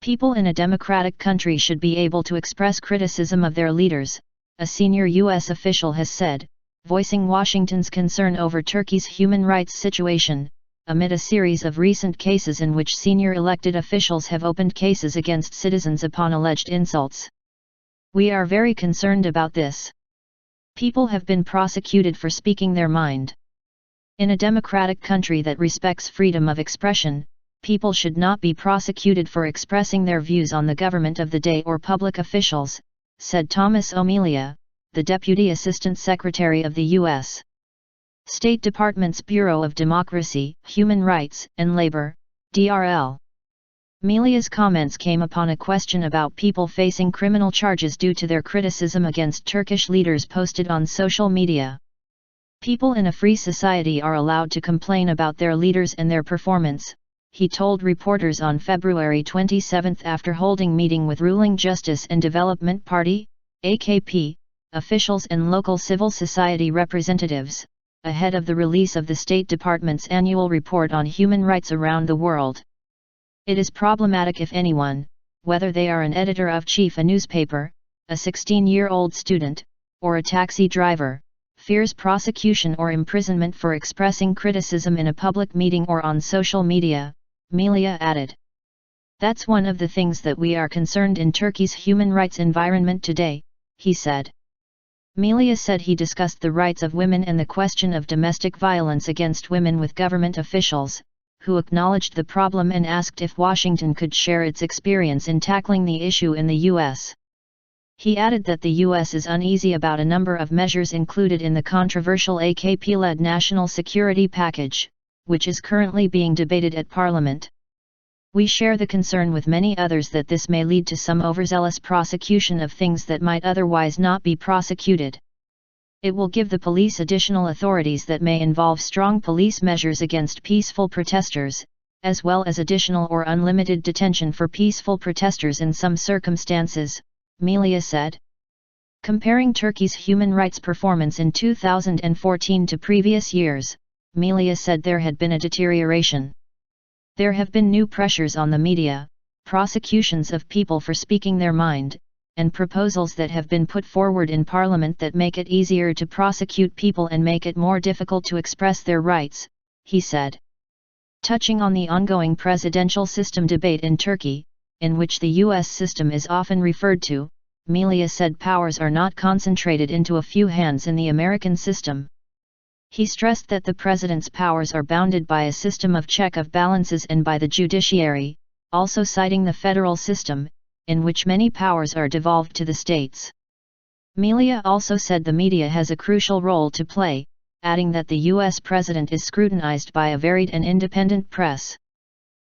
People in a democratic country should be able to express criticism of their leaders, a senior U.S. official has said, voicing Washington's concern over Turkey's human rights situation, amid a series of recent cases in which senior elected officials have opened cases against citizens upon alleged insults. "We are very concerned about this. People have been prosecuted for speaking their mind. In a democratic country that respects freedom of expression, people should not be prosecuted for expressing their views on the government of the day or public officials," said Thomas Melia, the Deputy Assistant Secretary of the U.S. State Department's Bureau of Democracy, Human Rights, and Labor, DRL. Melia's comments came upon a question about people facing criminal charges due to their criticism against Turkish leaders posted on social media. "People in a free society are allowed to complain about their leaders and their performance," he told reporters on February 27 after holding meeting with ruling Justice and Development Party, AKP, officials and local civil society representatives, ahead of the release of the State Department's annual report on human rights around the world. "It is problematic if anyone, whether they are an editor-in-chief of a newspaper, a 16-year-old student, or a taxi driver, fears prosecution or imprisonment for expressing criticism in a public meeting or on social media," Melia added. "That's one of the things that we are concerned in Turkey's human rights environment today," he said. Melia said he discussed the rights of women and the question of domestic violence against women with government officials, who acknowledged the problem and asked if Washington could share its experience in tackling the issue in the U.S. He added that the U.S. is uneasy about a number of measures included in the controversial AKP-led national security package, which is currently being debated at Parliament. "We share the concern with many others that this may lead to some overzealous prosecution of things that might otherwise not be prosecuted. It will give the police additional authorities that may involve strong police measures against peaceful protesters, as well as additional or unlimited detention for peaceful protesters in some circumstances," Melia said. Comparing Turkey's human rights performance in 2014 to previous years, Melia said there had been a deterioration. "There have been new pressures on the media, prosecutions of people for speaking their mind, and proposals that have been put forward in Parliament that make it easier to prosecute people and make it more difficult to express their rights," he said. Touching on the ongoing presidential system debate in Turkey, in which the U.S. system is often referred to, Melia said powers are not concentrated into a few hands in the American system. He stressed that the president's powers are bounded by a system of check of balances and by the judiciary, also citing the federal system, in which many powers are devolved to the states. Melia also said the media has a crucial role to play, adding that the U.S. president is scrutinized by a varied and independent press.